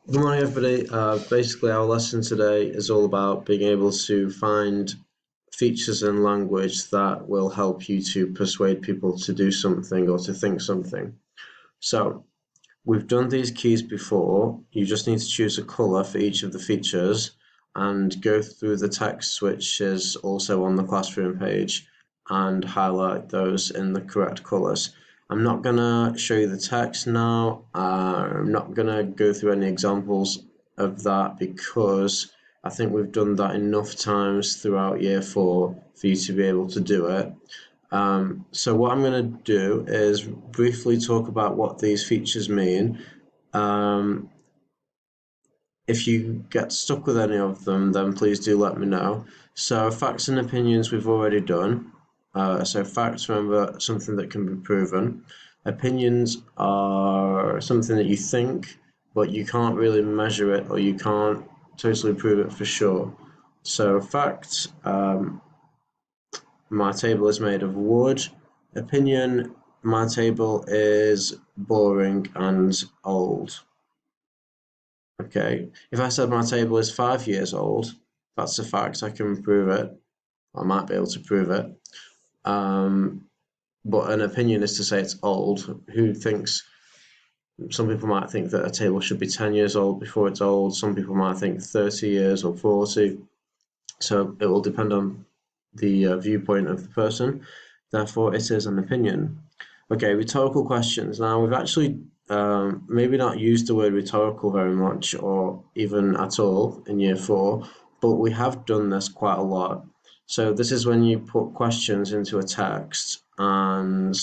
Good morning, everybody. Basically, our lesson today is all about being able to find features in language that will help you to persuade people to do something or to think something. So, we've done these keys before. You just need to choose a color for each of the features and go through the text, which is also on the classroom page, and highlight those in the correct colors. I'm not going to show you the text now. I'm not going to go through any examples of that because I think we've done that enough times throughout year four for you to be able to do it. So what I'm going to do is briefly talk about what these features mean. Um, if you get stuck with any of them, then please do let me know. So facts and opinions we've already done. So facts, remember, something that can be proven. Opinions are something that you think, but you can't really measure it or you can't totally prove it for sure. So facts, my table is made of wood. Opinion, my table is boring and old. Okay, if I said my table is 5 years old, that's a fact, I can prove it. I might be able to prove it. Um, but an opinion is to say it's old. Who thinks, some people might think that a table should be 10 years old before it's old. Some people might think 30 years or 40. So it will depend on the viewpoint of the person. Therefore, it is an opinion. Okay, rhetorical questions. Now, we've actually maybe not used the word rhetorical very much or even at all in year four, but we have done this quite a lot. So, this is when you put questions into a text and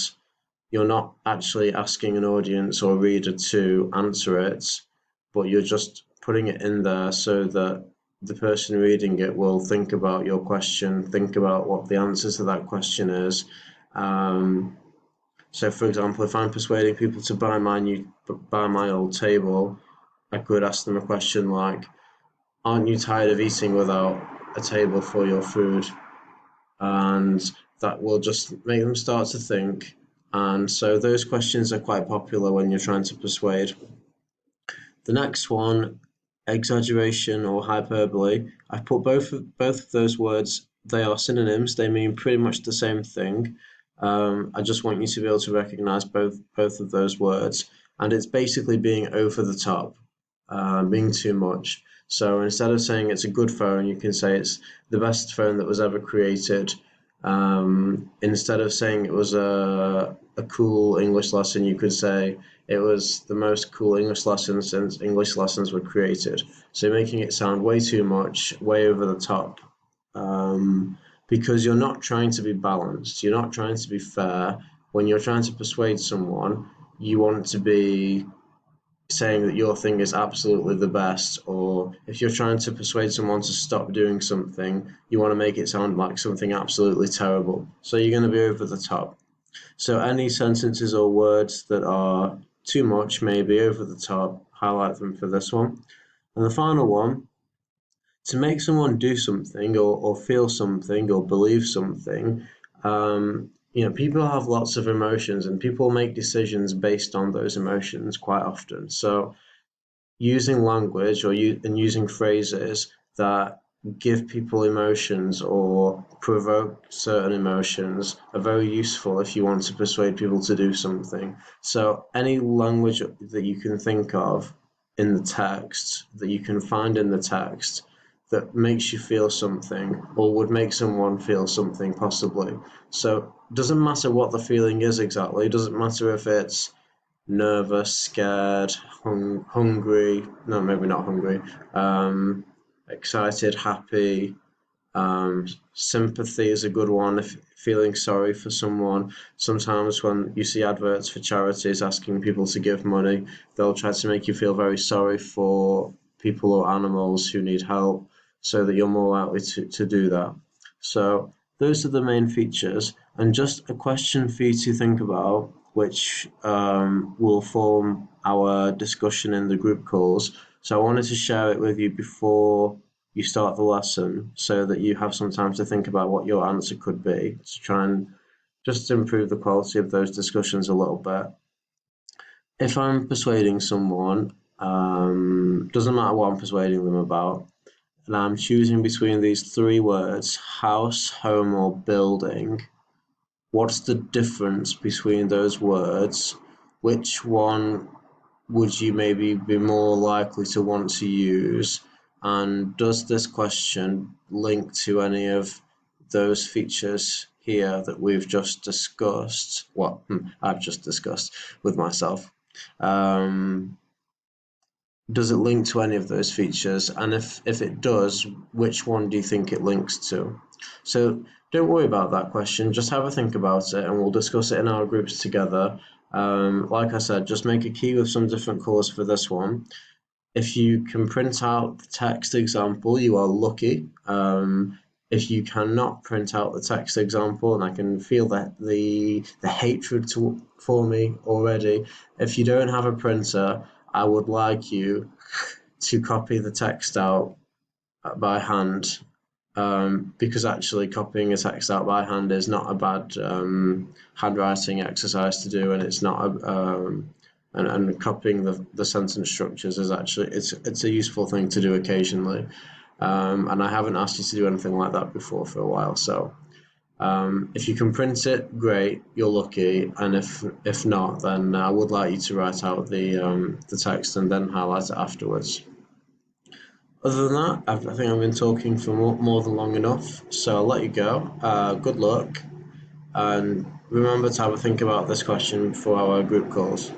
you're not actually asking an audience or reader to answer it, but you're just putting it in there so that the person reading it will think about your question, think about what the answer to that question is. Um, so, for example, if I'm persuading people to buy my old table, I could ask them a question like, "Aren't you tired of eating without a table for your food?" And that will just make them start to think. And so those questions are quite popular when you're trying to persuade. The next one, exaggeration or hyperbole. I've put both of those words. They are synonyms. They mean pretty much the same thing. I just want you to be able to recognize both of those words, and it's basically being over the top, being too much. So instead of saying it's a good phone, you can say it's the best phone that was ever created. Instead of saying it was a cool English lesson, you could say it was the most cool English lesson since English lessons were created. So making it sound way too much, way over the top, because you're not trying to be balanced. You're not trying to be fair. When you're trying to persuade someone, you want to be saying that your thing is absolutely the best, or if you're trying to persuade someone to stop doing something, you want to make it sound like something absolutely terrible. So you're going to be over the top. So any sentences or words that are too much, maybe over the top, highlight them for this one. And the final one, to make someone do something or feel something or believe something, people have lots of emotions and people make decisions based on those emotions quite often. So using language and using phrases that give people emotions or provoke certain emotions are very useful if you want to persuade people to do something. So any language that you can think of in the text, that you can find in the text, that makes you feel something or would make someone feel something possibly. So it doesn't matter what the feeling is exactly. It doesn't matter if it's nervous, scared, hungry. No, maybe not hungry. Excited, happy. Sympathy is a good one. If feeling sorry for someone. Sometimes when you see adverts for charities asking people to give money, they'll try to make you feel very sorry for people or animals who need help, so that you're more likely to do that. So those are the main features, and just a question for you to think about, which will form our discussion in the group calls. So I wanted to share it with you before you start the lesson so that you have some time to think about what your answer could be to try and just improve the quality of those discussions a little bit. If I'm persuading someone, Doesn't matter what I'm persuading them about. And I'm choosing between these three words: house, home, or building. What's the difference between those words? Which one would you maybe be more likely to want to use? And does this question link to any of those features here that we've just discussed? Well, I've just discussed with myself. Does it link to any of those features? And if it does, which one do you think it links to? So don't worry about that question. Just have a think about it, and we'll discuss it in our groups together. Like I said, just make a key with some different colours for this one. If you can print out the text example, you are lucky. If you cannot print out the text example, and I can feel that the hatred for me already. If you don't have a printer, I would like you to copy the text out by hand, because actually copying a text out by hand is not a bad handwriting exercise to do, and it's not and copying the sentence structures is actually it's a useful thing to do occasionally. And I haven't asked you to do anything like that before for a while, so if you can print it, great, you're lucky, and if not, then I would like you to write out the text and then highlight it afterwards. Other than that, I think I've been talking for more than long enough, so I'll let you go. Good luck, and remember to have a think about this question for our group calls.